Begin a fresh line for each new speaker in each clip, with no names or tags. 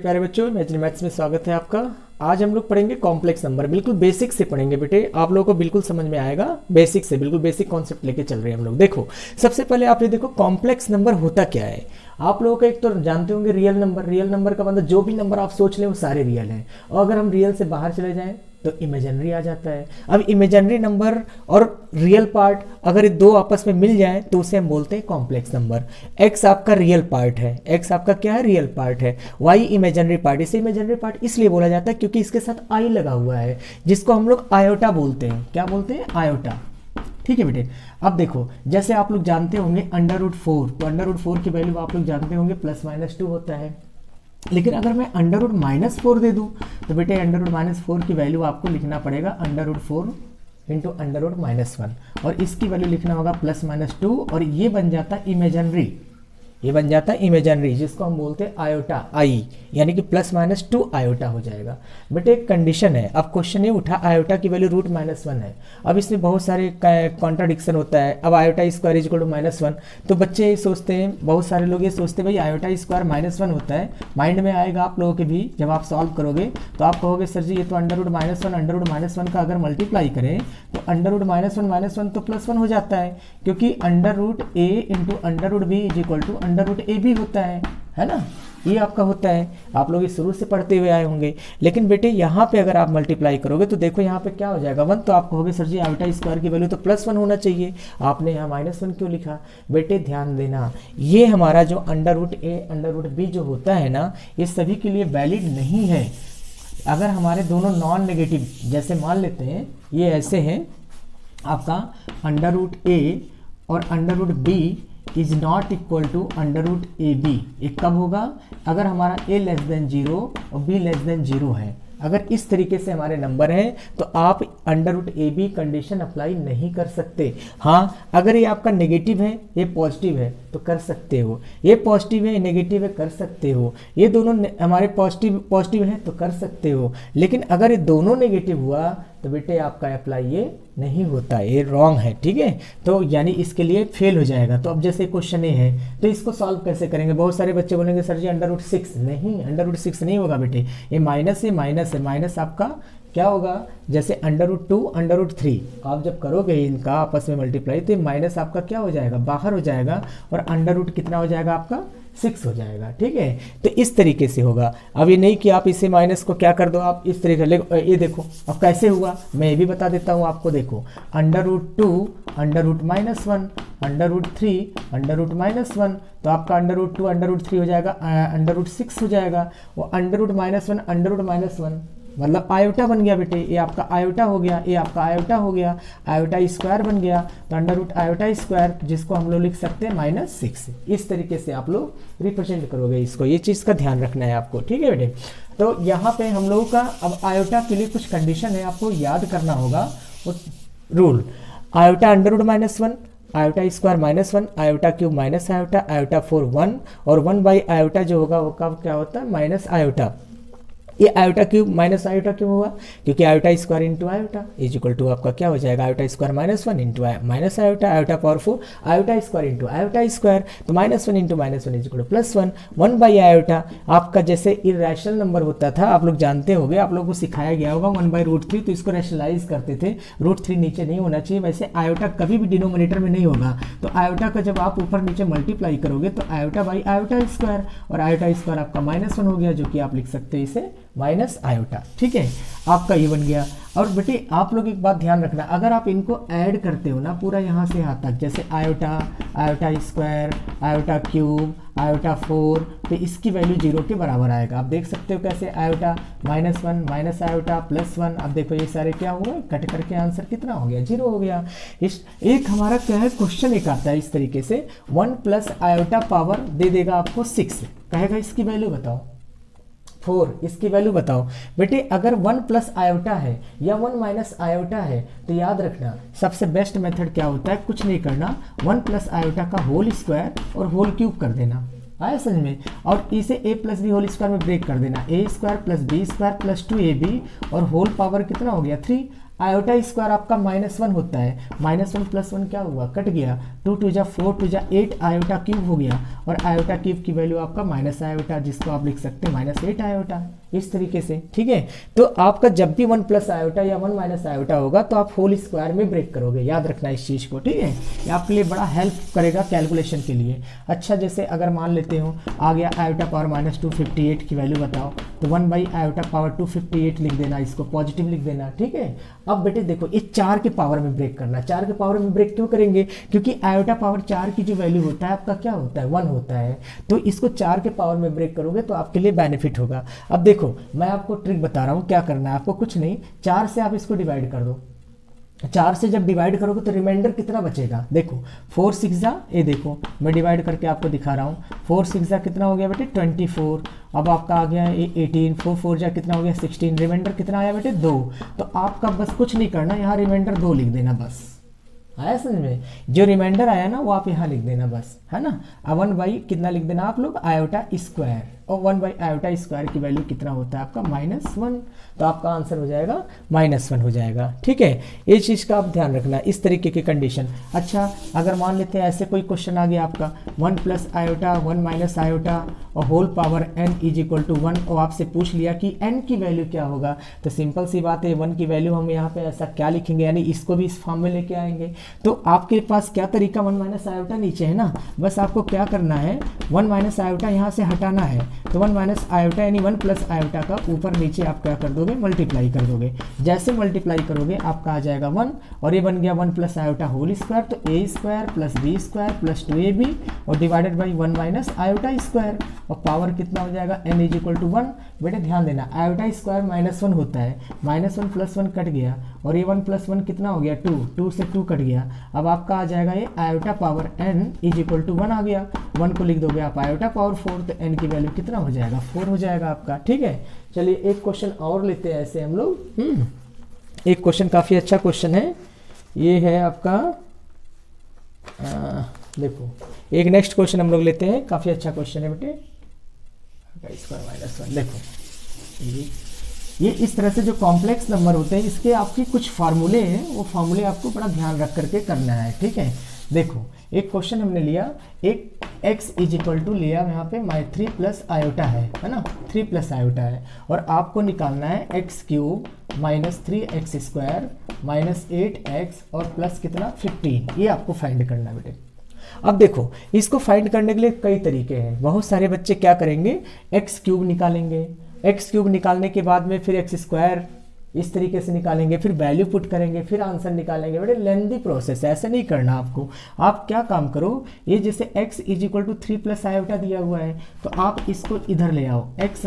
प्यारे बच्चों, imagine maths में स्वागत है आपका। आज हम लोग पढ़ेंगे कॉम्प्लेक्स नंबर। बिल्कुल बेसिक से पढ़ेंगे बेटे, आप लोगों को बिल्कुल समझ में आएगा। बेसिक से बिल्कुल बेसिक कॉन्सेप्ट लेके चल रहे हैं हम लोग। देखो, सबसे पहले आप ये देखो कॉम्प्लेक्स नंबर होता क्या है। आप लोगों को एक तो जानते होंगे रियल नंबर। रियल नंबर का मतलब जो भी नंबर आप सोच लें वो सारे रियल हैं, और अगर हम रियल से बाहर चले जाएं तो इमेजिनरी आ जाता है। अब इमेजिनरी नंबर और रियल पार्ट अगर ये दो आपस में मिल जाए तो उसे हम बोलते हैं कॉम्प्लेक्स नंबर। एक्स आपका रियल पार्ट है, एक्स आपका क्या है, रियल पार्ट है। Y imaginary part. इसे इमेजिनरी पार्ट इसलिए बोला जाता है क्योंकि इसके साथ आई लगा हुआ है, जिसको हम लोग आयोटा बोलते हैं। क्या बोलते हैं? आयोटा। ठीक है बेटे। अब देखो, जैसे आप लोग जानते होंगे √4, तो √4 की वैल्यू आप लोग जानते होंगे +-2 होता है। लेकिन अगर मैं √-4 दे दूं तो बेटे √-4 की वैल्यू आपको लिखना पड़ेगा √4 इंटू √-1, और इसकी वैल्यू लिखना होगा +-2, और ये बन जाता इमेजिनरी। ये बन जाता है इमेजिनरी, जिसको हम बोलते हैं आयोटा, आई, यानी कि +-2 आयोटा हो जाएगा। बेटे एक कंडीशन है। अब क्वेश्चन ये उठा आयोटा की वैल्यू √-1 है। अब इसमें बहुत सारे कॉन्ट्राडिक्शन होता है। अब iota square is equal to -1, तो बच्चे ये सोचते हैं, बहुत सारे लोग ये सोचते हैं भाई आयोटा स्क्वायर -1 होता है। माइंड में आएगा आप लोगों के भी, जब आप सॉल्व करोगे तो आप कहोगे सर जी ये तो √-1 का अगर मल्टीप्लाई करें तो √-1 तो +1 हो जाता है, क्योंकि √a into √b is equal to √ab होता है ना। ये आपका होता है, आप लोग ये शुरू से पढ़ते हुए आए होंगे। लेकिन बेटे यहाँ पे अगर आप मल्टीप्लाई करोगे तो देखो यहाँ पे क्या हो जाएगा 1, तो आप कहोगे सर जी आयोटा स्क्वायर की वैल्यू तो +1 होना चाहिए, आपने यहाँ -1 क्यों लिखा। बेटे ध्यान देना, ये हमारा जो √a √b जो होता है ना, ये सभी के लिए वैलिड नहीं है। अगर हमारे दोनों नॉन नेगेटिव, जैसे मान लेते हैं ये ऐसे हैं आपका √a और √b is not equal to √ab। ये कब होगा? अगर हमारा a<0 और b<0 है। अगर इस तरीके से हमारे नंबर हैं तो आप √ab कंडीशन अप्लाई नहीं कर सकते। हाँ, अगर ये आपका नेगेटिव है, ये पॉजिटिव है तो कर सकते हो। ये पॉजिटिव है, नेगेटिव है, कर सकते हो। ये दोनों हमारे पॉजिटिव है तो कर सकते हो। लेकिन अगर ये दोनों नेगेटिव हुआ तो बेटे आपका अप्लाई ये नहीं होता, ये रॉन्ग है। ठीक है, तो यानी इसके लिए फेल हो जाएगा। तो अब जैसे क्वेश्चन ये है तो इसको सॉल्व कैसे करेंगे? बहुत सारे बच्चे बोलेंगे सर जी √6 नहीं, √6 नहीं होगा बेटे, ये माइनस है, माइनस है, माइनस आपका क्या होगा? जैसे √2 √3 आप जब करोगे इनका आपस में मल्टीप्लाई तो माइनस आपका क्या हो जाएगा? बाहर हो जाएगा, और √ कितना हो जाएगा आपका? 6 हो जाएगा। ठीक है, तो इस तरीके से होगा। अब ये नहीं कि आप इसे माइनस को क्या कर दो, आप इस तरीके से ये देखो अब कैसे हुआ, मैं ये भी बता देता हूँ आपको। देखो √2 √-1 √3 √-1, तो आपका √2 √3 हो जाएगा, √6 हो जाएगा, वो √-1 √-1 मतलब आयोटा बन गया बेटे। ये आपका आयोटा हो गया, ये आपका आयोटा हो गया, आयोटा स्क्वायर बन गया, तो √आयोटा स्क्वायर, जिसको हम लोग लिख सकते हैं -6। इस तरीके से आप लोग रिप्रेजेंट करोगे इसको। ये चीज़ का ध्यान रखना है आपको। ठीक है बेटे, तो यहाँ पे हम लोगों का अब आयोटा के लिए कुछ कंडीशन है, आपको याद करना होगा वो rule. Iota √-1, iota square -1, iota cube minus iota, iota 4 1, और 1/आयोटा जो होगा वो कब क्या होता है? Minus iota. ये आयोटा क्यूब माइनस आयोटा क्यों हुआ? क्योंकि iota square into iota is equal to आपका क्या हो जाएगा? Iota square -1 into minus iota, iota power 4, iota square into iota square, तो -1 इंटू -1 इज इक्वल टू +1, 1/आयोटा। आपका जैसे इरेशनल नंबर होता था, आप लोग जानते होंगे, आप लोगों को सिखाया गया होगा 1/√3, तो इसको रैशनलाइज करते थे। √3 नीचे नहीं होना चाहिए। वैसे आयोटा कभी भी डिनोमिनेटर में नहीं होगा, तो आयोटा का जब आप ऊपर नीचे मल्टीप्लाई करोगे तो आयोटा स्क्वायर, और आयोटा स्क्वायर आपका -1 हो गया, जो कि आप लिख सकते हो इसे माइनस आयोटा। ठीक है, आपका ये बन गया। और बेटे आप लोग एक बात ध्यान रखना, अगर आप इनको ऐड करते हो ना पूरा यहाँ से यहाँ तक, जैसे iota square, iota cube, iota 4, तो इसकी वैल्यू 0 के बराबर आएगा। आप देख सकते हो कैसे, आयोटा -1 माइनस आयोटा +1। अब देखो ये सारे क्या हुए, कट करके आंसर कितना हो गया? 0 हो गया। इस एक हमारा क्या है क्वेश्चन एक आता है इस तरीके से, 1 + आयोटा पावर दे देगा आपको 6, कहेगा इसकी वैल्यू बताओ 4, इसकी वैल्यू बताओ। बेटे अगर 1 + आयोटा है या 1 - आयोटा है तो याद रखना सबसे बेस्ट मेथड क्या होता है? कुछ नहीं करना, 1 + आयोटा का होल स्क्वायर और होल क्यूब कर देना। आया समझ में? और इसे a + b होल स्क्वायर में ब्रेक कर देना, a² + b² + 2ab, और होल पावर कितना हो गया? 3। आयोटा स्क्वायर आपका -1 होता है, -1 + 1 क्या हुआ, कट गया, 2 2 जा 4 2 जा 8 आयोटा क्यूब हो गया, और आयोटा क्यूब की वैल्यू आपका माइनस आयोटा, जिसको आप लिख सकते हैं -8 आयोटा, इस तरीके से। ठीक है, तो आपका जब भी 1 + आयोटा या 1 - आयोटा होगा तो आप होल स्क्वायर में ब्रेक करोगे, याद रखना इस चीज़ को। ठीक है, ये आपके लिए बड़ा हेल्प करेगा कैलकुलेशन के लिए। अच्छा, जैसे अगर मान लेते हो आ गया आयोटा पावर -258 की वैल्यू बताओ, तो 1 / आयोटा पावर 258 लिख देना, इसको पॉजिटिव लिख देना। ठीक है, अब बेटे देखो इस 4 के पावर में ब्रेक करना। 4 के पावर में ब्रेक क्यों करेंगे, क्योंकि आयोटा पावर 4 की जो वैल्यू होता है आपका क्या होता है, 1 होता है, तो इसको 4 के पावर में ब्रेक करोगे तो आपके लिए बेनिफिट होगा। अब देखो मैं आपको ट्रिक बता रहा हूँ, क्या करना है आपको, कुछ नहीं, 4 से आप इसको डिवाइड कर दो। 4 से जब डिवाइड करोगे तो रिमाइंडर कितना बचेगा, देखो 4 6 जा, ये देखो मैं डिवाइड करके आपको दिखा रहा हूँ, 4 6 जा कितना हो गया बेटे 24, अब आपका आ गया 18, 4 4 जा कितना हो गया 16, रिमाइंडर कितना आया बेटे 2। तो आपका बस कुछ नहीं करना, यहाँ रिमाइंडर 2 लिख देना, बस आया समझ में, जो रिमाइंडर आया ना वो आप यहाँ लिख देना बस, है ना। अब 1 / कितना लिख देना आप लोग, आयोटा स्क्वायर, और 1 / आयोटा स्क्वायर की वैल्यू कितना होता है आपका -1, तो आपका आंसर हो जाएगा -1 हो जाएगा। ठीक है, ये चीज़ का आप ध्यान रखना, इस तरीके की कंडीशन। अच्छा, अगर मान लेते हैं ऐसे कोई क्वेश्चन आ गया आपका 1 + आयोटा 1 - आयोटा और होल पावर n = 1, और आपसे पूछ लिया कि n की वैल्यू क्या होगा, तो सिंपल सी बात है 1 की वैल्यू हम यहाँ पे ऐसा क्या लिखेंगे, यानी इसको भी इस फॉर्म में लेके आएंगे। तो आपके पास क्या तरीका, 1 - आयोटा नीचे है ना, बस आपको क्या करना है 1 - आयोटा यहाँ से हटाना है, तो 1 - आयोटा यानी 1 + आयोटा का ऊपर नीचे आप क्या कर दोगे, मल्टीप्लाई कर दोगे। जैसे मल्टीप्लाई करोगे आपका आ जाएगा 1, और ये बन गया 1 + आयोटा होल स्क्वायर, तो a² + b² + 2ab और डिवाइडेड बाई 1 - आयोटा स्क्वायर, और पावर कितना हो जाएगा n = 1। बेटे ध्यान देना, आयोटा स्क्वायर -1 होता है, -1 + 1 कट गया, और ये 1 + 1 कितना हो गया 2, 2 से 2 कट गया। अब आपका आ जाएगा ये आयोटा पावर n = 1 आ गया, 1 को लिख दोगे आप आयोटा पावर 4, तो n की वैल्यू कितना हो जाएगा 4 हो जाएगा आपका। ठीक है, चलिए एक क्वेश्चन और लेते हैं ऐसे हम लोग। एक क्वेश्चन काफ़ी अच्छा क्वेश्चन है, ये है आपका देखो एक नेक्स्ट क्वेश्चन हम लोग लेते हैं, काफ़ी अच्छा क्वेश्चन है बेटे, -1। देखो ये इस तरह से जो कॉम्प्लेक्स नंबर होते हैं इसके आपके कुछ फार्मूले हैं, वो फार्मूले आपको बड़ा ध्यान रख करके करना है। ठीक है, देखो एक क्वेश्चन हमने लिया, एक x = लिया यहाँ पे 3 + आयोटा है ना, 3 + आयोटा है, और आपको निकालना है x³ -3x² -8x और प्लस कितना 15, ये आपको फाइंड करना है बेटे। अब देखो इसको फाइंड करने के लिए कई तरीके हैं, बहुत सारे बच्चे क्या करेंगे x³ निकालेंगे, x³ निकालने के बाद में फिर x² इस तरीके से निकालेंगे, फिर वैल्यू पुट करेंगे, फिर आंसर निकालेंगे। बड़े लेंदी प्रोसेस है, ऐसा नहीं करना आपको। आप क्या काम करो, ये जैसे x = 3 + आयोटा दिया हुआ है, तो आप इसको इधर ले आओ, x -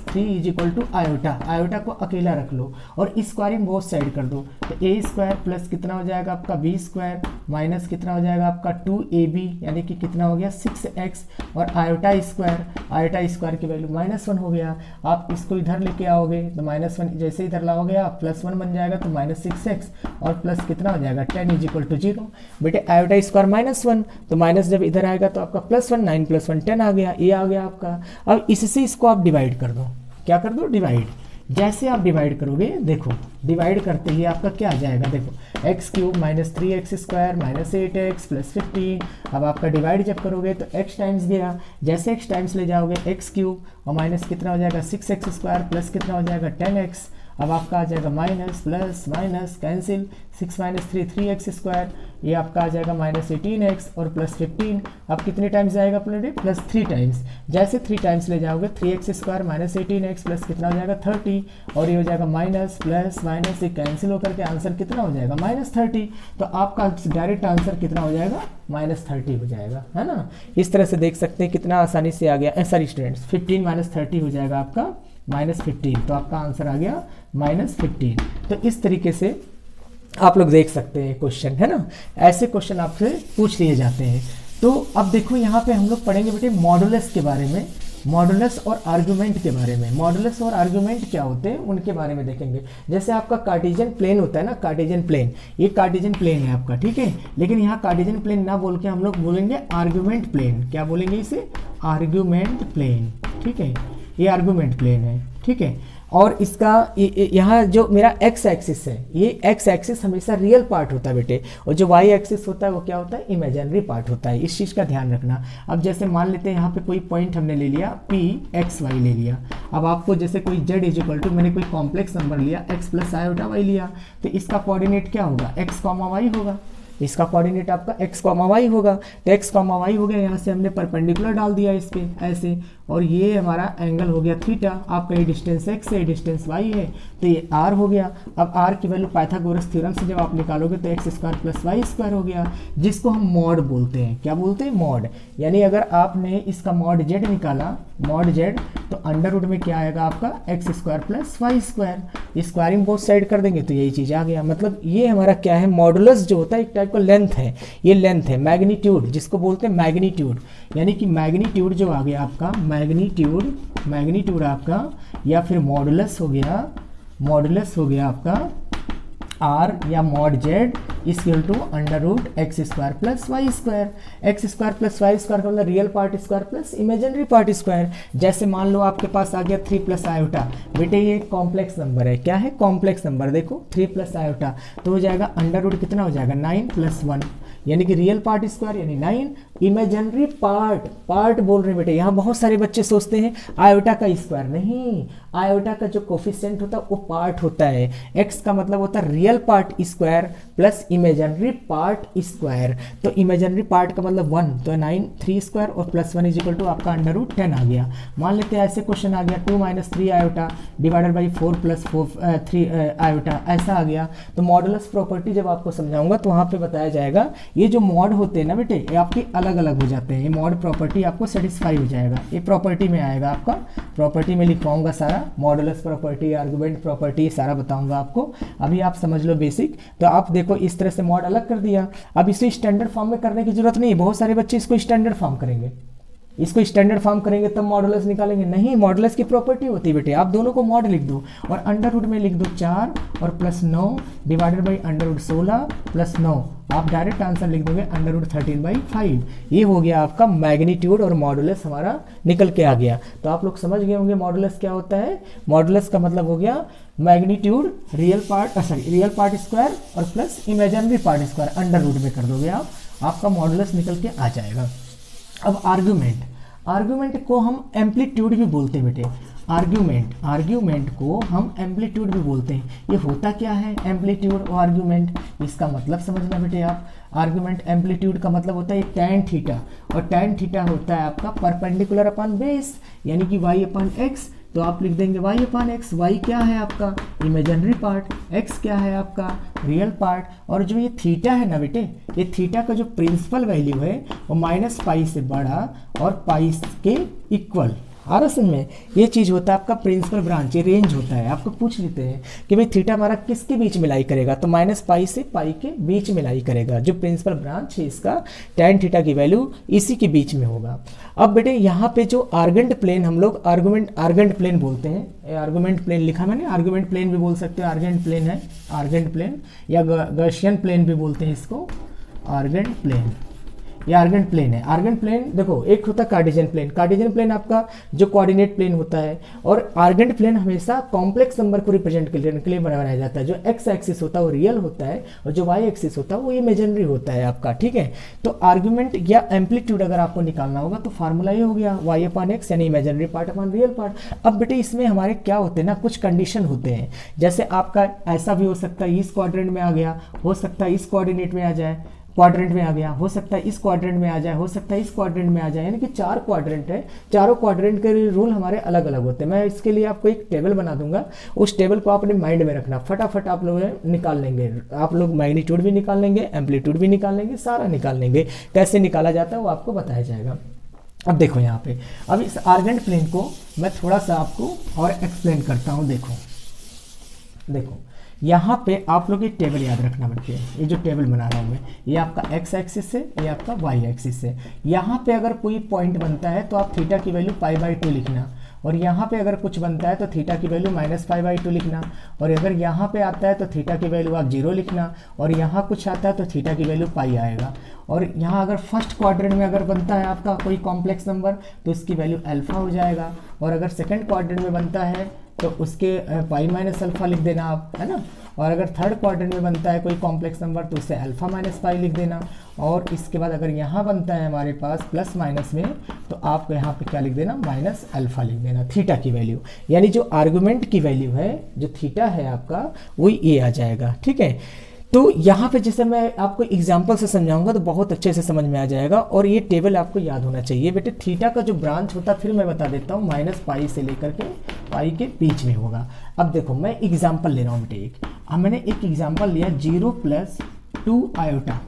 3 = आयोटा, आयोटा को अकेला रख लो और स्क्वायरिंग बोथ साइड कर दो, तो a² प्लस कितना हो जाएगा आपका b² माइनस कितना हो जाएगा आपका 2ab, यानी कि कितना हो गया 6x, और आयोटा स्क्वायर की वैल्यू -1 हो गया। आप इसको इधर लेके आओगे तो -1 जैसे इधर लाओगे आप +1 बन जाएगा, तो -6x और प्लस कितना हो जाएगा 10 = 0। बेटे आयोटा स्क्वायर -1, तो माइनस जब इधर आएगा तो आपका +1, 9 + 1 10 आ गया, ये आ गया आपका। अब इससे इसको आप डिवाइड कर दो, क्या कर दो डिवाइड। जैसे आप डिवाइड करोगे, देखो डिवाइड करते ही आपका क्या आ जाएगा, देखो x³ -3x² -8x + 15। अब आपका डिवाइड जब करोगे तो x टाइम्स गया, जैसे x टाइम्स ले जाओगे x³ और माइनस कितना हो जाएगा 6x² प्लस कितना हो जाएगा 10x। अब आपका आ जाएगा minus plus minus cancel, 6 - 3 3x², ये आपका आ जाएगा -18x और प्लस 15। अब कितने टाइम्स जाएगा प्लस 3 टाइम्स, जैसे 3 टाइम्स ले जाओगे 3x² -18x प्लस कितना हो जाएगा 30, और ये हो जाएगा माइनस प्लस माइनस, ये कैंसिल होकर के आंसर कितना हो जाएगा -30। तो आपका डायरेक्ट आंसर कितना हो जाएगा -30 हो जाएगा, है ना। इस तरह से देख सकते हैं कितना आसानी से आ गया। सॉरी स्टूडेंट्स, 15 - 30 हो जाएगा आपका -15, तो आपका आंसर आ गया -15। तो इस तरीके से आप लोग देख सकते हैं क्वेश्चन, है ना। ऐसे क्वेश्चन आपसे पूछ लिए जाते हैं। तो अब देखो यहाँ पे हम लोग पढ़ेंगे बेटे मॉडुलस के बारे में, मॉडुलस और आर्गुमेंट के बारे में। मॉडुलस और आर्गुमेंट क्या होते हैं उनके बारे में देखेंगे। जैसे आपका कार्टेशियन प्लेन होता है ना, कार्टेशियन प्लेन, ये कार्टेशियन प्लेन है आपका, ठीक है। लेकिन यहाँ कार्टेशियन प्लेन ना बोल के हम लोग बोलेंगे आर्गुमेंट प्लेन। क्या बोलेंगे इसे, आर्गुमेंट प्लेन, ठीक है। ये आर्गुमेंट प्लेन है, ठीक है। और इसका यहाँ जो मेरा एक्स एक्सिस है, ये एक्स एक्सिस हमेशा रियल पार्ट होता है बेटे, और जो वाई एक्सिस होता है वो क्या होता है, इमेजिनरी पार्ट होता है। इस चीज़ का ध्यान रखना। अब जैसे मान लेते हैं यहाँ पे कोई पॉइंट हमने ले लिया पी एक्स वाई ले लिया। अब आपको जैसे कोई जेड इज इक्वल टू, मैंने कोई कॉम्प्लेक्स नंबर लिया एक्स प्लस आयोटा वाई लिया, तो इसका कोऑर्डिनेट क्या होगा, एक्स कॉमा वाई होगा। इसका कोऑर्डिनेट आपका x कॉमा वाई होगा। तो x कॉमा वाई हो गया, यहाँ से हमने परपेंडिकुलर डाल दिया इस पे ऐसे, और ये हमारा एंगल हो गया थीटा। आपका ये डिस्टेंस x है, डिस्टेंस y है, तो ये r हो गया। अब r की वैल्यू पाइथागोरस थ्योरम से जब आप निकालोगे तो X square plus Y square हो गया, जिसको हम मॉड बोलते हैं। क्या बोलते हैं, मॉड। यानी अगर आपने इसका मॉड z निकाला, मॉड z, तो अंडर रूट में क्या आएगा आपका X square plus Y square. Squaring both side कर देंगे तो यही चीज़ आ गया। मतलब ये हमारा क्या है, मॉडुलस जो होता है एक टाइप का लेंथ है, ये लेंथ है। मैग्नीट्यूड जिसको बोलते हैं मैग्नीट्यूड, यानी कि मैग्नीट्यूड जो आ गया आपका, मैग्नीट्यूड आपका, या फिर मॉडुलस हो गया आपका आर या mod Z equal to under root X square plus Y square. X square plus Y square का मतलब real part square plus imaginary part square. जैसे मान लो आपके पास आ गया 3 प्लस आयोटा, बेटे ये कॉम्प्लेक्स नंबर है। क्या है, कॉम्प्लेक्स नंबर। देखो 3 प्लस आयोटा तो हो जाएगा अंडर रूट कितना हो जाएगा, 9 प्लस 1, यानी कि रियल पार्ट स्क्वायर यानी 9। इमेजिनरी पार्ट बोल रहे हैं बेटे। यहाँ बहुत सारे बच्चे सोचते हैं आयोटा का स्क्वायर, नहीं, आयोटा का जो कोफिशिएंट होता है वो पार्ट होता है। एक्स का मतलब होता है real part square plus imaginary part square. तो इमेजिनरी पार्ट का मतलब 1, तो 9 3 स्क्वायर और प्लस 1 इज इक्वल टू आपका अंडर रूट 10 आ गया। मान लेते हैं ऐसे क्वेश्चन आ गया 2 minus 3 iota divided by 4 plus 3 iota, ऐसा आ गया। तो मॉडुलस प्रॉपर्टी जब आपको समझाऊंगा तो वहाँ पे बताया जाएगा ये जो मॉड होते हैं ना बेटे, ये आपके अलग अलग हो जाते हैं। ये मॉड प्रॉपर्टी आपको सेटिस्फाई हो जाएगा, ये प्रॉपर्टी में आएगा आपका। प्रॉपर्टी में लिखवाऊंगा सारा, मॉडुलस प्रॉपर्टी, आर्गुमेंट प्रॉपर्टी, सारा बताऊंगा आपको। अभी आप समझ लो बेसिक। तो आप देखो इस तरह से मॉड अलग कर दिया। अब इसे स्टैंडर्ड फॉर्म में करने की जरूरत नहीं है। बहुत सारे बच्चे इसको स्टैंडर्ड फॉर्म करेंगे, इसको स्टैंडर्ड फॉर्म करेंगे तब मॉडुलस निकालेंगे। नहीं, मॉडुलस की प्रॉपर्टी होती है बेटे, आप दोनों को मॉड लिख दो और अंडर रूट में लिख दो 4 और plus 9 divided by under root 16 plus 9। आप डायरेक्ट आंसर लिख दोगे अंडर रूट 13/5। ये हो गया आपका मैग्नीट्यूड और मॉडुलस हमारा निकल के आ गया। तो आप लोग समझ गए होंगे मॉडुलस क्या होता है। मॉडुलस का मतलब हो गया मैग्नीट्यूड रियल पार्ट स्क्वायर और plus imaginary part square, under root में कर दोगे आप, आपका मॉडुलस निकल के आ जाएगा। अब आर्ग्यूमेंट को हम एम्पलीट्यूड भी बोलते हैं बेटे। आर्ग्यूमेंट को हम एम्पलीट्यूड भी बोलते हैं। ये होता क्या है एम्पलीट्यूड और आर्ग्यूमेंट, इसका मतलब समझना बेटे आप। आर्ग्यूमेंट एम्पलीट्यूड का मतलब होता है टैन थीटा, और टैन थीटा होता है आपका परपेंडिकुलर अपॉन बेस, यानी कि y अपॉन एक्स। तो आप लिख देंगे y अपॉन एक्स। y क्या है आपका इमेजिनरी पार्ट, x क्या है आपका रियल पार्ट। और जो ये थीटा है ना बेटे, ये थीटा का जो प्रिंसिपल वैल्यू है वो -π से बड़ा और पाई के इक्वल। आ रहा समझ में, ये चीज़ होता है आपका प्रिंसिपल ब्रांच, ये रेंज होता है। आपको पूछ लेते हैं कि भाई थीटा हमारा किसके बीच में लाई करेगा, तो -π से पाई के बीच में लाई करेगा। जो प्रिंसिपल ब्रांच है इसका टैन थीटा की वैल्यू इसी के बीच में होगा। अब बेटे यहाँ पे जो आर्गेंट प्लेन हम लोग आर्गेंट प्लेन बोलते हैं, आर्गुमेंट प्लेन लिखा मैंने, आर्गुमेंट प्लेन भी बोल सकते हो, आर्गेंट प्लेन है, आर्गेंट प्लेन या गॉसियन प्लेन भी बोलते हैं इसको, आर्गेंट प्लेन। ये आर्गेंट प्लेन है। आर्गेंट प्लेन देखो एक होता है कार्टेशियन प्लेन। कार्टेशियन प्लेन आपका जो कोऑर्डिनेट प्लेन होता है, और आर्गेंट प्लेन हमेशा कॉम्प्लेक्स नंबर को रिप्रेजेंट करने के लिए बनाया जाता है। जो एक्स एक्सिस होता है वो रियल होता है और जो वाई एक्सिस होता है वो इमेजिनरी होता है आपका, ठीक है। तो आर्गुमेंट या एम्पलीट्यूड अगर आपको निकालना होगा तो फार्मूला ये हो गया वाई अपॉन एक्स, यानी imaginary part upon real part. अब बेटे इसमें हमारे क्या होते हैं ना, कुछ कंडीशन होते हैं। जैसे आपका ऐसा भी हो सकता है इस क्वाड्रेंट में आ गया, हो सकता है इस कोऑर्डिनेट में आ जाए, क्वाड्रेंट में आ गया, हो सकता है इस क्वाड्रेंट में आ जाए, हो सकता है इस क्वाड्रेंट में आ जाए, यानी कि 4 क्वाड्रेंट है। चारों क्वाड्रेंट के रूल हमारे अलग अलग होते हैं। मैं इसके लिए आपको एक टेबल बना दूंगा, उस टेबल को अपने माइंड में रखना, फटाफट आप लोग निकाल लेंगे। आप लोग मैग्नीट्यूड भी निकाल लेंगे, एम्पलीट्यूड भी निकाल लेंगे, सारा निकाल लेंगे। कैसे निकाला जाता है वो आपको बताया जाएगा। अब देखो यहाँ पे, अब इस आर्गेंट प्लेन को मैं थोड़ा सा आपको और एक्सप्लेन करता हूँ। देखो यहाँ पे आप लोग ये टेबल याद रखना बच्चे, ये जो टेबल बना रहा हूँ मैं, ये आपका एक्स एक्सिस है, ये आपका वाई एक्सिस है। यहाँ पे अगर कोई पॉइंट बनता है तो आप थीटा की वैल्यू π/2 लिखना, और यहाँ पे अगर कुछ बनता है तो थीटा की वैल्यू -π/2 लिखना, और अगर यहाँ पे आता है तो थीटा की वैल्यू आप 0 लिखना, और यहाँ कुछ आता है तो थीटा की वैल्यू पाई आएगा। और यहाँ अगर फर्स्ट क्वाड्रेंट में अगर बनता है आपका कोई कॉम्प्लेक्स नंबर तो इसकी वैल्यू अल्फा हो जाएगा, और अगर सेकंड क्वाड्रेंट में बनता है तो उसके पाई माइनस अल्फा लिख देना आप, है ना। और अगर थर्ड क्वाड्रेंट में बनता है कोई कॉम्प्लेक्स नंबर तो उससे अल्फा माइनस पाई लिख देना। और इसके बाद अगर यहाँ बनता है हमारे पास प्लस माइनस में, तो आपको यहाँ पे क्या लिख देना, माइनस अल्फा लिख देना, थीटा की वैल्यू, यानी जो आर्गुमेंट की वैल्यू है, जो थीटा है आपका, वही ये आ जाएगा, ठीक है। तो यहाँ पे जैसे मैं आपको एग्जांपल से समझाऊंगा तो बहुत अच्छे से समझ में आ जाएगा। और ये टेबल आपको याद होना चाहिए बेटे। थीटा का जो ब्रांच होता है फिर मैं बता देता हूँ, माइनस पाई से लेकर के पाई के बीच में होगा। अब देखो मैं एग्जाम्पल ले रहा हूँ बेटे एक। अब मैंने एक एग्जाम्पल लिया 0+2 आयोटा,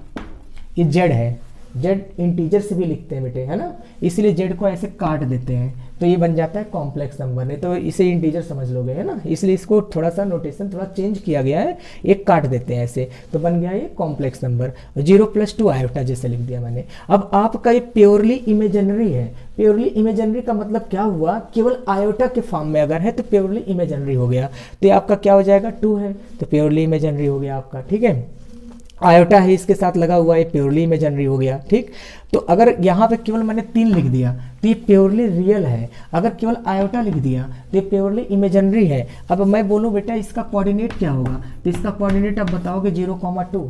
ये जेड है, जेड इंटीजर से भी लिखते हैं बेटे, है ना, इसलिए जेड को ऐसे काट देते हैं तो ये बन जाता है कॉम्प्लेक्स नंबर। नहीं तो इसे इंटीजर समझ लोगे, है ना, इसलिए इसको थोड़ा सा नोटेशन थोड़ा चेंज किया गया है, एक काट देते हैं ऐसे, तो बन गया ये कॉम्प्लेक्स नंबर। 0+2 आयोटा जैसे लिख दिया मैंने। अब आपका ये प्योरली इमेजिनरी है। प्योरली इमेजिनरी का मतलब क्या हुआ, केवल आयोटा के फॉर्म में अगर है तो प्योरली इमेजिनरी हो गया। तो ये आपका क्या हो जाएगा, 2 है तो प्योरली इमेजिनरी हो गया आपका, ठीक है। आयोटा है इसके साथ लगा हुआ है, प्योरली इमेजिनरी हो गया, ठीक। तो अगर यहाँ पे केवल मैंने 3 लिख दिया तो ये प्योरली रियल है। अगर केवल आयोटा लिख दिया तो ये प्योरली इमेजिनरी है। अब मैं बोलूँ बेटा इसका कोऑर्डिनेट क्या होगा, तो इसका कोऑर्डिनेट आप बताओगे 0,2।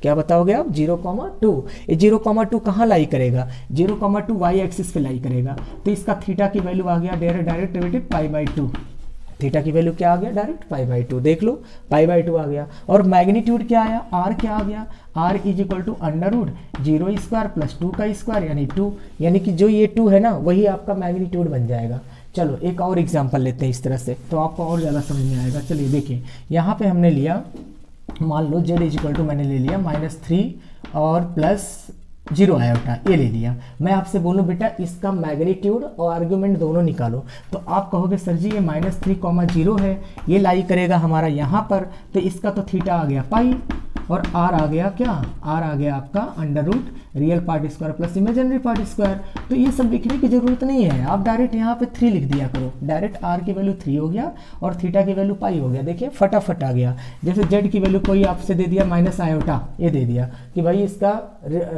क्या बताओगे आप, 0,2। ये 0,2 कहाँ लाई करेगा, 0,2 वाई एक्सिस पे लाई करेगा। तो इसका थीटा की वैल्यू आ गया डायरेक्ट डेरिवेटिव π/2। थीटा की वैल्यू क्या आ गया, डायरेक्ट π/2, देख लो π/2 आ गया। और मैग्नीट्यूड क्या आया, r क्या आ गया, r = 0² + 2 का स्क्वायर यानी 2, यानी कि जो ये 2 है ना वही आपका मैग्नीट्यूड बन जाएगा। चलो एक और एग्जांपल लेते हैं इस तरह से, तो आपको और ज़्यादा समझ में आएगा। चलिए देखिए, यहाँ पे हमने लिया, मान लो z मैंने ले लिया -3 और +0 आयोटा, ये ले लिया। मैं आपसे बोलूं बेटा इसका मैग्नीट्यूड और आर्गुमेंट दोनों निकालो, तो आप कहोगे सर जी ये -3,0 है, ये लाई करेगा हमारा यहाँ पर, तो इसका तो थीटा आ गया पाई और r आ गया क्या, r आ गया आपका √ real part square plus imaginary part square. तो ये सब लिखने की जरूरत नहीं है, आप डायरेक्ट यहाँ पे 3 लिख दिया करो। डायरेक्ट r की वैल्यू 3 हो गया और थीटा की वैल्यू पाई हो गया। देखिए फटाफट आ गया। जैसे z की वैल्यू कोई आपसे दे दिया माइनस आयोटा, ये दे दिया कि भाई इसका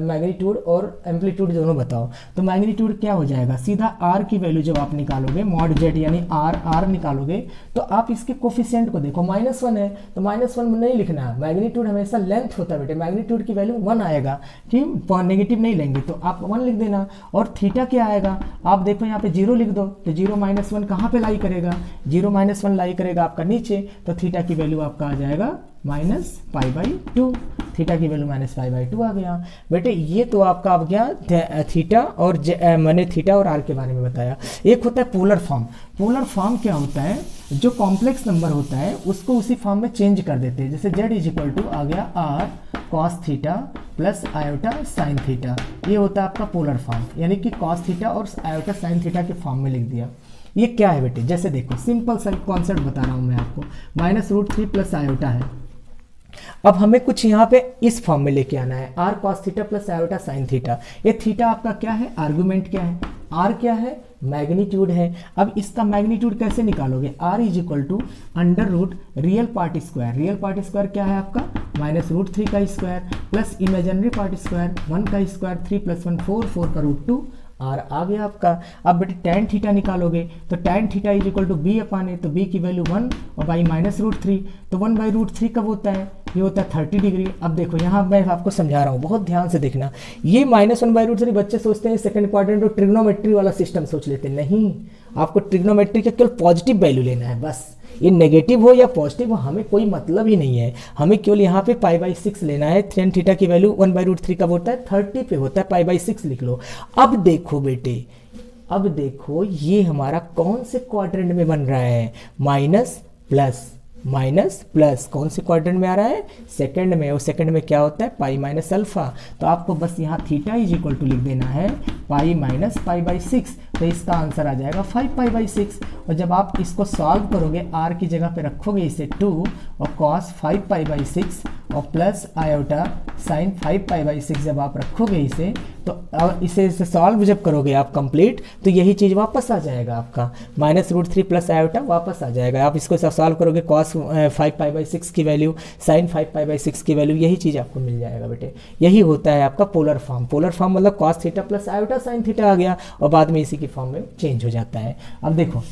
मैग्नीट्यूड और एम्पलीट्यूड दोनों बताओ, तो मैग्नीट्यूड क्या हो जाएगा, सीधा r की वैल्यू जब आप निकालोगे मॉड z यानी r निकालोगे, तो आप इसके कोफिशिएंट को देखो, -1 है तो -1 में नहीं लिखना, मैग्नीट्यूड हमेशा लेंथ होता है बेटे, मैग्नीट्यूड की वैल्यू 1 आएगा, ठीक, नेगेटिव नहीं लेंगे तो आप 1 लिख देना। और थीटा क्या आएगा, आप देखो यहाँ पे 0 लिख दो, तो 0 - 1 कहाँ पे लाई करेगा, 0 - 1 लाई करेगा आपका नीचे, तो थीटा की वैल्यू आपका आ जाएगा -π/2। थीटा की वैल्यू -π/2 आ गया बेटे। ये तो आपका अब गया थीटा और मैंने थीटा और आर के बारे में बताया। एक होता है पोलर फॉर्म। पोलर फॉर्म क्या होता है, जो कॉम्प्लेक्स नंबर होता है उसको उसी फॉर्म में चेंज कर देते हैं। जैसे z आ गया r cos theta plus iota sine theta, ये होता है आपका पोलर फॉर्म, यानी कि cos थीटा और आयोटा साइन थीटा के फॉर्म में लिख दिया। ये क्या है बेटे, जैसे देखो सिंपल सा कॉन्सेप्ट बता रहा हूँ मैं आपको, -√3 प्लस आयोटा है। अब हमें कुछ यहाँ पे इस फॉर्म में लेके आना है, r cos theta plus iota sine theta. ये थीटा आपका क्या है, आर्गुमेंट क्या है, r क्या है, मैग्नीट्यूड है। अब इसका मैग्नीट्यूड कैसे निकालोगे, r = real part square. Real part square क्या है आपका, -√3 का square plus imaginary part square 1 का स्क्वायर, 3 + 1 4, 4 का √2, r आ गया आपका। अब बेटे tan थीटा निकालोगे, तो tan थीटा = b/a, तो b की वैल्यू 1 और बाई -√3, तो 1/√3 कब होता है, ये होता है 30 डिग्री। अब देखो यहाँ मैं आपको समझा रहा हूँ, बहुत ध्यान से देखना। ये -1/√3 बच्चे सोचते हैं सेकंड क्वाड्रेंट और ट्रिग्नोमेट्री वाला सिस्टम सोच लेते हैं, नहीं, आपको ट्रिग्नोमेट्री का केवल पॉजिटिव वैल्यू लेना है बस। ये नेगेटिव हो या पॉजिटिव हो हमें कोई मतलब ही नहीं है, हमें केवल यहाँ पे π/6 लेना है। tan थीटा की वैल्यू 1/√3 कब होता है, 30 पे होता है, π/6 लिख लो। अब देखो बेटे, अब देखो ये हमारा कौन से क्वाड्रेंट में बन रहा है, माइनस प्लस कौन से क्वाड्रेंट में आ रहा है, सेकंड में। और सेकंड में क्या होता है, पाई माइनस अल्फा। तो आपको बस यहाँ थीटा = लिख देना है पाई माइनस π/6, तो इसका आंसर आ जाएगा 5π/6। और जब आप इसको सॉल्व करोगे, r की जगह पे रखोगे इसे 2 और cos 5π/6 और प्लस आयोटा साइन 5π/6 जब आप रखोगे इसे, तो इसे सॉल्व जब करोगे आप कंप्लीट, तो यही चीज़ वापस आ जाएगा आपका, -√3 प्लस आयोटा वापस आ जाएगा। आप इसको सॉल्व करोगे, cos 5π/6 की वैल्यू, साइन 5π/6 की वैल्यू, यही चीज़ आपको मिल जाएगा बेटे। यही होता है आपका पोलर फॉर्म। पोलर फॉर्म मतलब cos theta plus iota sine theta आ गया और बाद में इसी की फॉर्म में चेंज हो जाता है। अब देखो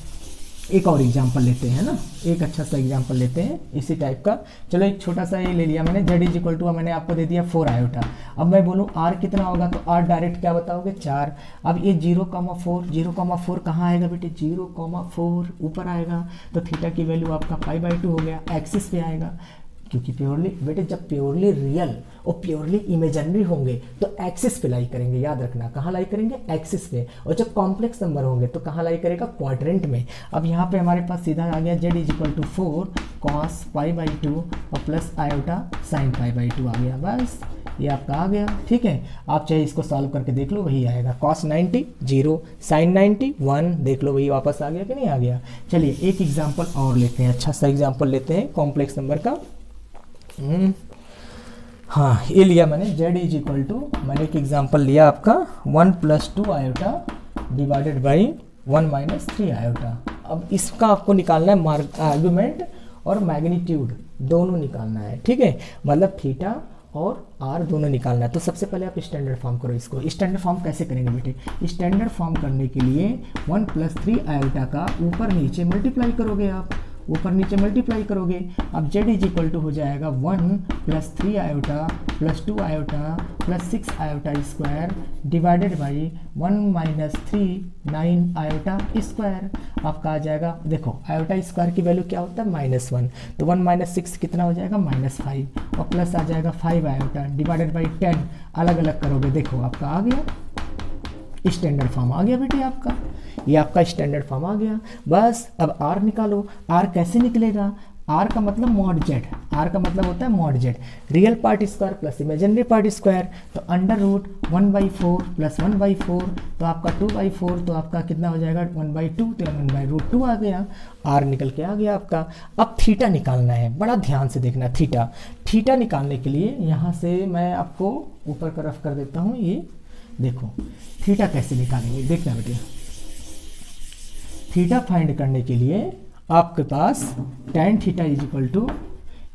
एक और एग्जांपल लेते हैं ना, एक अच्छा सा एग्जांपल लेते हैं इसी टाइप का। चलो एक छोटा सा ये ले लिया मैंने, z इज इक्वल टू मैंने आपको दे दिया 4 आयोटा। अब मैं बोलूँ r कितना होगा, तो r डायरेक्ट क्या बताओगे 4। अब ये 0,4, 0,4 कहाँ आएगा बेटे, 0,4 ऊपर आएगा, तो थीटा की वैल्यू आपका π/2 हो गया, एक्सिस पे आएगा। क्योंकि प्योरली बेटे जब प्योरली रियल और प्योरली इमेजिनरी होंगे तो एक्सिस पे लाई करेंगे, याद रखना कहाँ लाई करेंगे, एक्सिस पे। और जब कॉम्प्लेक्स नंबर होंगे तो कहाँ लाई करेगा, क्वाड्रेंट में। अब यहाँ पे हमारे पास सीधा आ गया z is equal to 4 cos π/2 और प्लस आयोटा sin π/2 आ गया, बस ये आपका आ गया। ठीक है, आप चाहे इसको सॉल्व करके देख लो, वही आएगा। cos 90 0, sin 90 1, देख लो वही वापस आ गया कि नहीं आ गया। चलिए एक एग्जाम्पल और लेते हैं, अच्छा सा एग्जाम्पल लेते हैं कॉम्प्लेक्स नंबर का। हाँ ये लिया मैंने z इज इक्वल टू, मैंने एक एग्जाम्पल लिया आपका 1 + 2 आयोटा डिवाइडेड बाई 1 - 3 आयोटा। अब इसका आपको निकालना है आर्गुमेंट और मैग्नीट्यूड दोनों निकालना है। ठीक है, मतलब थीटा और r दोनों निकालना है। तो सबसे पहले आप स्टैंडर्ड फॉर्म करो इसको। स्टैंडर्ड फॉर्म कैसे करेंगे बेटे, स्टैंडर्ड फॉर्म करने के लिए 1 + 3 आयोटा का ऊपर नीचे मल्टीप्लाई करोगे, आप ऊपर नीचे मल्टीप्लाई करोगे। अब z इज इक्वल टू हो जाएगा 1 + 3 iota + 2 iota + 6 iota square divided by 1 - 3 9 iota square. आपका आ जाएगा, देखो आयोटा स्क्वायर की वैल्यू क्या होता है -1, तो 1 - 6 कितना हो जाएगा -5 और प्लस आ जाएगा 5 आयोटा डिवाइडेड बाई 10। अलग अलग करोगे, देखो आपका आ गया स्टैंडर्ड फॉर्म आ गया बेटे आपका, ये आपका स्टैंडर्ड फॉर्म आ गया। बस अब r निकालो। r कैसे निकलेगा, r का मतलब मॉड z, r का मतलब होता है mod z, real part square plus imaginary part square. तो √1/4 + 1/4 तो आपका 2/4, तो आपका कितना हो जाएगा 1/2, तो 1/√2 आ गया, r निकल के आ गया आपका। अब थीटा निकालना है, बड़ा ध्यान से देखना। थीटा निकालने के लिए यहाँ से मैं आपको ऊपर का रफ कर देता हूँ। ये देखो थीटा कैसे निकालेंगे, देखना बेटे। थीटा फाइंड करने के लिए आपके पास tan theta is equal to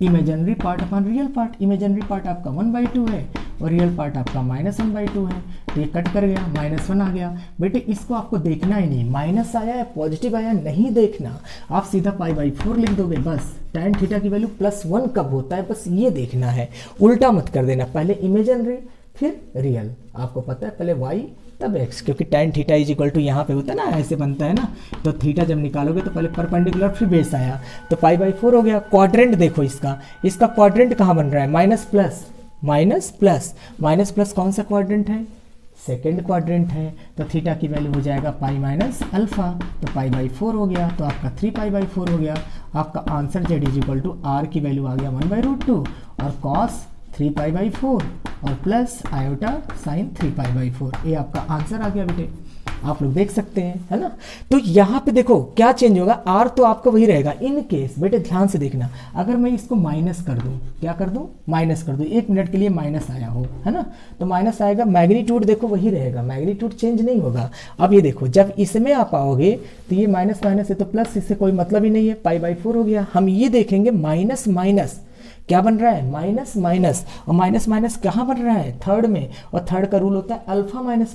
imaginary part upon real part. Imaginary part आपका 1/2 है और रियल पार्ट आपका -1/2 है, तो ये कट कर गया, -1 आ गया। बेटे इसको आपको देखना ही नहीं, माइनस आया या पॉजिटिव आया नहीं देखना, आप सीधा π/4 लिख दोगे बस। tan थीटा की वैल्यू +1 कब होता है, बस ये देखना है, उल्टा मत कर देना, पहले इमेजिनरी फिर रियल। आपको पता है पहले y तब x, क्योंकि tan theta is equal to यहाँ पे होता है ना, ऐसे बनता है ना। तो थीटा जब निकालोगे तो पहले परपेंडिकुलर फिर बेस आया, तो π/4 हो गया। क्वाड्रेंट देखो इसका क्वाड्रेंट कहाँ बन रहा है, माइनस प्लस कौन सा क्वाड्रेंट है, सेकेंड क्वाड्रेंट है। तो थीटा की वैल्यू हो जाएगा π - अल्फा, तो π/4 हो गया, तो आपका 3π/4 हो गया। आपका answer z is equal to r की वैल्यू आ गया 1/√2 और cos 3π/4 और प्लस आयोटा साइन 3π/4। ये आपका आंसर आ गया बेटे, आप लोग देख सकते हैं, है ना। तो यहाँ पे देखो क्या चेंज होगा, r तो आपका वही रहेगा। इन केस बेटे ध्यान से देखना, अगर मैं इसको माइनस कर दूं, क्या कर दूं, माइनस कर दूं, 1 मिनट के लिए माइनस आया हो, है ना, तो माइनस आएगा, मैग्नीट्यूड देखो वही रहेगा, मैग्नीट्यूड चेंज नहीं होगा। अब ये देखो जब इसमें आप आओगे तो ये माइनस माइनस है तो प्लस, इससे कोई मतलब ही नहीं है, π/4 हो गया। हम ये देखेंगे माइनस माइनस क्या बन रहा है, माइनस माइनस, और माइनस माइनस कहाँ बन रहा है, थर्ड में, और थर्ड का रूल होता है अल्फा माइनस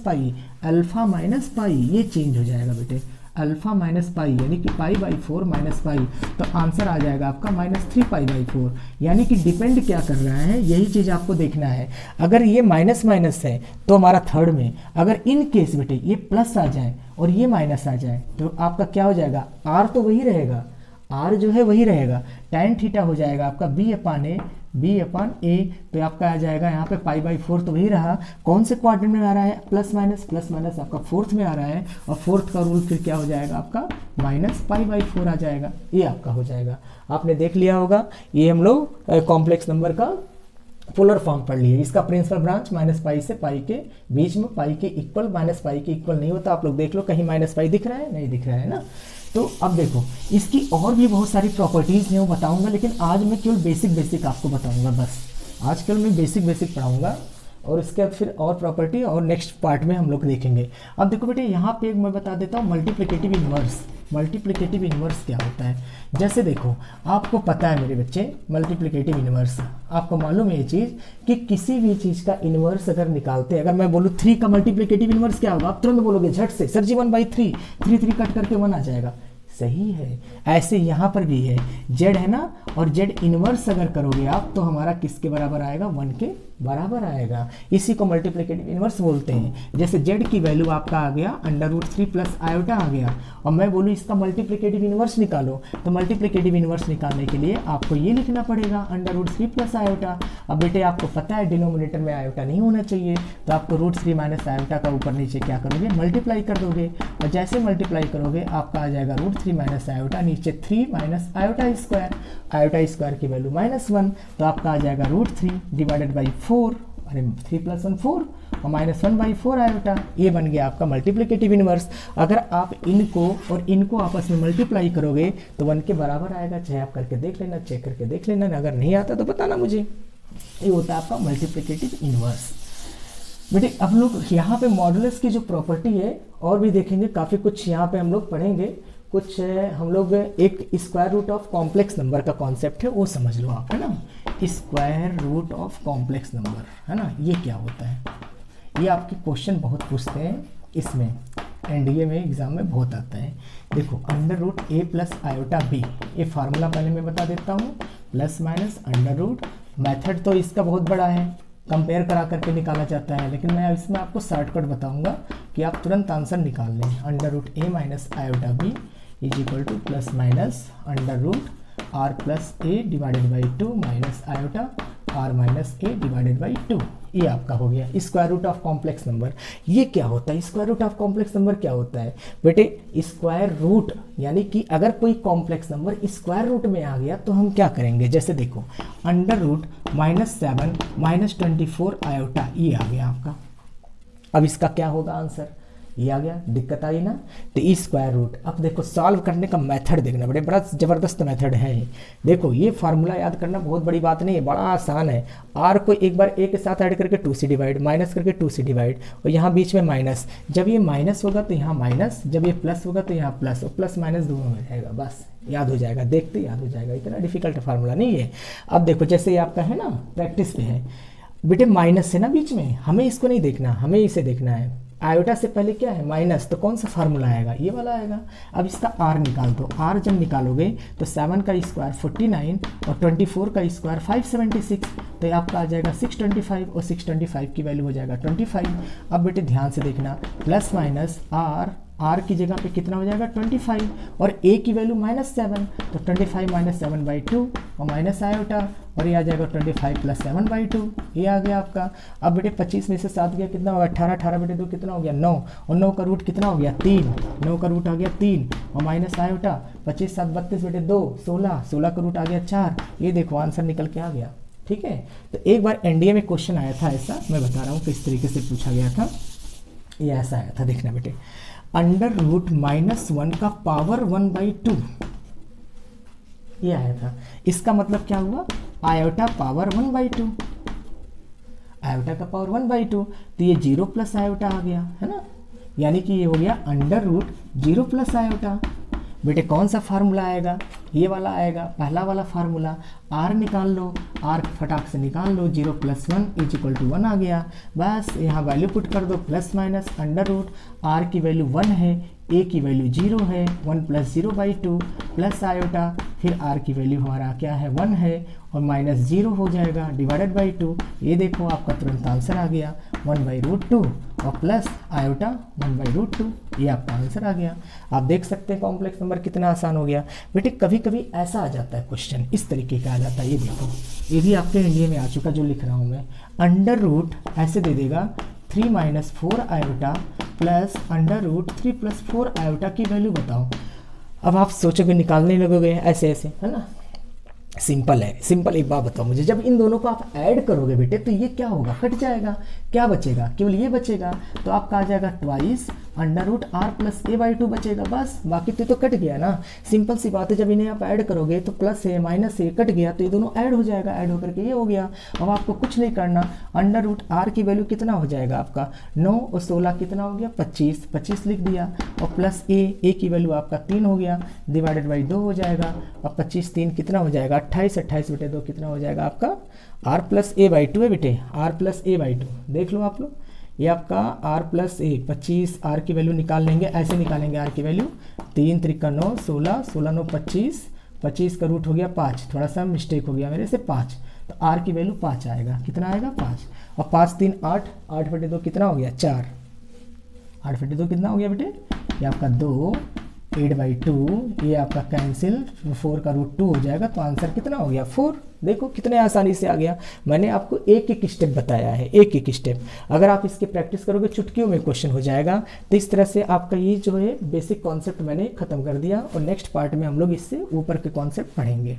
पाई, ये चेंज हो जाएगा बेटे, अल्फा माइनस पाई यानी कि π/4 माइनस पाई। तो आंसर आ जाएगा आपका -3π/4, यानी कि डिपेंड क्या कर रहा है, यही चीज़ आपको देखना है। अगर ये माइनस माइनस है तो हमारा थर्ड में, अगर इन केस बेटे ये प्लस आ जाए और ये माइनस आ जाए तो आपका क्या हो जाएगा, r तो वही रहेगा, r जो है वही रहेगा, tan थीटा हो जाएगा आपका b/a, तो आपका आ जाएगा यहाँ पे π/4 तो वही रहा। कौन से क्वाड्रेंट में आ रहा है, प्लस माइनस आपका फोर्थ में आ रहा है, और फोर्थ का रूल फिर क्या हो जाएगा आपका -π/4 आ जाएगा, ये आपका हो जाएगा। आपने देख लिया होगा, ये हम लोग कॉम्प्लेक्स नंबर का पोलर फॉर्म पढ़ लिए। इसका प्रिंसिपल ब्रांच -π से π के बीच में, π के इक्वल, -π के इक्वल नहीं होता। आप लोग देख लो कहीं -π दिख रहा है, नहीं दिख रहा है ना। तो अब देखो इसकी और भी बहुत सारी प्रॉपर्टीज़ हैं वो बताऊंगा, लेकिन आज मैं केवल बेसिक आपको बताऊंगा, बस आज केवल मैं बेसिक पढ़ाऊंगा, और इसके बाद फिर और प्रॉपर्टी और नेक्स्ट पार्ट में हम लोग देखेंगे। अब देखो बेटे यहाँ पे मैं बता देता हूँ मल्टीप्लिकेटिव इन्वर्स क्या होता है। जैसे देखो आपको पता है मेरे बच्चे, मल्टीप्लिकेटिव इन्वर्स आपको मालूम है ये चीज़ कि किसी भी चीज़ का इन्वर्स अगर निकालते हैं, अगर मैं बोलूँ 3 का मल्टीप्लिकेटिव इन्वर्स क्या होगा, आप तुरंत बोलोगे झट से, सर जी 1/3, 3 कट करके 1 आ जाएगा, सही है। ऐसे यहाँ पर भी है, जेड है ना, और जेड इनवर्स अगर करोगे आप तो हमारा किसके बराबर आएगा, 1 के बराबर आएगा। इसी को मल्टीप्लिकेटिव इनवर्स बोलते हैं। जैसे जेड की वैल्यू आपका आ गया √3 प्लस आयोटा आ गया, और मैं बोलूँ इसका मल्टीप्लिकेटिव इनवर्स निकालो, तो मल्टीप्लिकेटिव इनवर्स निकालने के लिए आपको ये लिखना पड़ेगा √3 प्लस आयोटा। अब बेटे आपको पता है डिनोमिनेटर में आयोटा नहीं होना चाहिए, तो आपको √3 माइनस आयोटा का ऊपर नीचे क्या करोगे, मल्टीप्लाई कर दोगे, और जैसे मल्टीप्लाई करोगे आपका आ जाएगा √3 माइनस आयोटा, नीचे 3 minus iota square, iota square की वैल्यू -1, तो आपका आ जाएगा √3 डिवाइडेड बाई 4, अरे 3 + 1 4, और -1/4 आयोटा। ये बन गया आपका मल्टीप्लिकेटिव इनवर्स। अगर आप इनको और इनको आपस में मल्टीप्लाई करोगे तो 1 के बराबर आएगा। चाहे आप करके देख लेना, चेक करके देख लेना, अगर नहीं आता तो बताना मुझे। ये होता है आपका मल्टीप्लिकेटिव इनवर्स। बेटे अब लोग यहाँ पे मॉडुलस की जो प्रॉपर्टी है और भी देखेंगे, काफ़ी कुछ यहाँ पे हम लोग पढ़ेंगे। कुछ हम लोग एक square root of complex number का कॉन्सेप्ट है वो समझ लो आप, है ना। Square root of complex number, है ना, ये क्या होता है, ये आपके क्वेश्चन बहुत पूछते हैं, इसमें एनडीए में एग्जाम में बहुत आता है। देखो √a प्लस आयोटा b, ये फार्मूला पहले मैं बता देता हूँ, प्लस माइनस √, मेथड तो इसका बहुत बड़ा है, कंपेयर करा करके निकाला जाता है, लेकिन मैं इसमें आपको शॉर्टकट बताऊंगा कि आप तुरंत आंसर निकाल लें। √a minus iota b is equal to plus minus √r plus a divided by 2 minus iota r minus a divided by 2। ये आपका हो गया square root of complex number. ये क्या होता है, square root of complex number क्या होता है बेटे, स्क्वायर रूट यानी कि अगर कोई कॉम्प्लेक्स नंबर स्क्वायर रूट में आ गया तो हम क्या करेंगे, जैसे देखो √-7 -24 आयोटा, ये आ गया आपका। अब इसका क्या होगा आंसर, ये आ गया, दिक्कत आई ना। तो ई स्क्वायर रूट, अब देखो सॉल्व करने का मेथड देखना बेटे, बड़ा ज़बरदस्त मेथड है। देखो ये फार्मूला याद करना बहुत बड़ी बात नहीं है, बड़ा आसान है। आर को एक बार ए के साथ ऐड करके 2 से डिवाइड, माइनस करके 2 से डिवाइड, और यहाँ बीच में माइनस, जब ये माइनस होगा तो यहाँ माइनस, जब ये प्लस होगा तो यहाँ प्लस, और प्लस माइनस दोनों में रहेगा, बस याद हो जाएगा, देखते याद हो जाएगा, इतना डिफिकल्ट फार्मूला नहीं है। अब देखो जैसे ये आपका है ना, प्रैक्टिस पे है बेटे, माइनस है ना बीच में, हमें इसको नहीं देखना, हमें इसे देखना है। आयोटा से पहले क्या है, माइनस, तो कौन सा फार्मूला आएगा, ये वाला आएगा। अब इसका आर निकाल दो, आर जब निकालोगे तो 7 का स्क्वायर 49 और 24 का स्क्वायर 576, तो आपका आ जाएगा 625, और 625 की वैल्यू हो जाएगा 25। अब बेटे ध्यान से देखना, प्लस माइनस आर की जगह पे कितना हो जाएगा 25, और ए की वैल्यू -7, तो 25 - 7/2 और माइनस आयोटा, और ये आ जाएगा 25 + 7/2, ये आ गया आपका। अब बेटे 25 में से 7 गया कितना होगा, 18, 18 बेटे 2 कितना हो गया 9, और 9 का रूट कितना हो गया 3, 9 का रूट आ गया 3, और माइनस आयोटा 25 × 7 = 32 बेटे 2, 16, 16 का रूट आ गया 4। ये देखो आंसर निकल के आ गया, ठीक है। तो एक बार एनडीए में क्वेश्चन आया था ऐसा, मैं बता रहा हूँ किस तरीके से पूछा गया था। ये ऐसा आया था, देखना बेटे, √-1 का पावर 1/2, ये आया था। इसका मतलब क्या हुआ, आयोटा पावर 1/2, आयोटा का पावर 1/2, तो ये 0 प्लस आयोटा आ गया, है ना, यानी कि ये हो गया √0 प्लस आयोटा। बेटे कौन सा फार्मूला आएगा, ये वाला आएगा, पहला वाला फार्मूला। आर निकाल लो, आर फटाक से निकाल लो, 0 + 1 = 1 आ गया। बस यहाँ वैल्यू पुट कर दो, प्लस माइनस √, आर की वैल्यू 1 है, ए की वैल्यू 0 है, 1 + 0/2 प्लस आयोटा, फिर आर की वैल्यू हमारा क्या है 1 है, और -0 हो जाएगा डिवाइडेड बाई 2। ये देखो आपका तुरंत आंसर आ गया 1/√2, और प्लस आयोटा 1/√2, ये आपका आंसर आ गया। आप देख सकते हैं कॉम्प्लेक्स नंबर कितना आसान हो गया बेटे। कभी कभी ऐसा आ जाता है क्वेश्चन, इस तरीके का आ जाता है, ये देखो, ये भी आपके इंडिया में आ चुका जो लिख रहा हूँ मैं। √, ऐसे दे देगा 3 - 4 आयोटा प्लस √3 + 4 आयोटा की वैल्यू बताओ। अब आप सोचोगे, निकालने लगोगे ऐसे ऐसे, है ना, सिंपल है, सिंपल। एक बात बताओ मुझे, जब इन दोनों को आप ऐड करोगे बेटे तो ये क्या होगा, कट जाएगा, क्या बचेगा, केवल ये बचेगा, तो आपका आ जाएगा ट्वाइस √r + a/2 बचेगा, बस। बाकी तो कट गया ना, सिंपल सी बात है। जब इन्हें आप ऐड करोगे तो प्लस है माइनस है कट गया, तो ये दोनों ऐड हो जाएगा, ऐड होकर के ये हो गया। अब आपको कुछ नहीं करना, √r की वैल्यू कितना हो जाएगा आपका 9 और 16 कितना हो गया 25, 25 लिख दिया, और प्लस a की वैल्यू आपका 3 हो गया, डिवाइडेड बाई 2 हो जाएगा, और 25 3 कितना हो जाएगा 28, 28 बेटे 2 कितना हो जाएगा आपका r + a/2 है बेटे, r + a/2 देख लो आप लोग। ये आपका r + a 25, r की वैल्यू निकाल लेंगे, ऐसे निकालेंगे r की वैल्यू 3 त्रिका 9, 16, 16 9 25, 25 का रूट हो गया 5, थोड़ा सा मिस्टेक हो गया मेरे से 5, तो आर की वैल्यू 5 आएगा। कितना आएगा 5, और 5 3 8, 8/2 कितना हो गया 4, 8/2 कितना हो गया बेटे, ये आपका 2, 8/2, ये आपका कैंसिल, 4 का रूट 2 हो जाएगा, तो आंसर कितना हो गया 4। देखो कितने आसानी से आ गया। मैंने आपको एक एक स्टेप बताया है, एक एक स्टेप। अगर आप इसके प्रैक्टिस करोगे चुटकियों में क्वेश्चन हो जाएगा। तो इस तरह से आपका ये जो है बेसिक कॉन्सेप्ट मैंने खत्म कर दिया, और नेक्स्ट पार्ट में हम लोग इससे ऊपर के कॉन्सेप्ट पढ़ेंगे।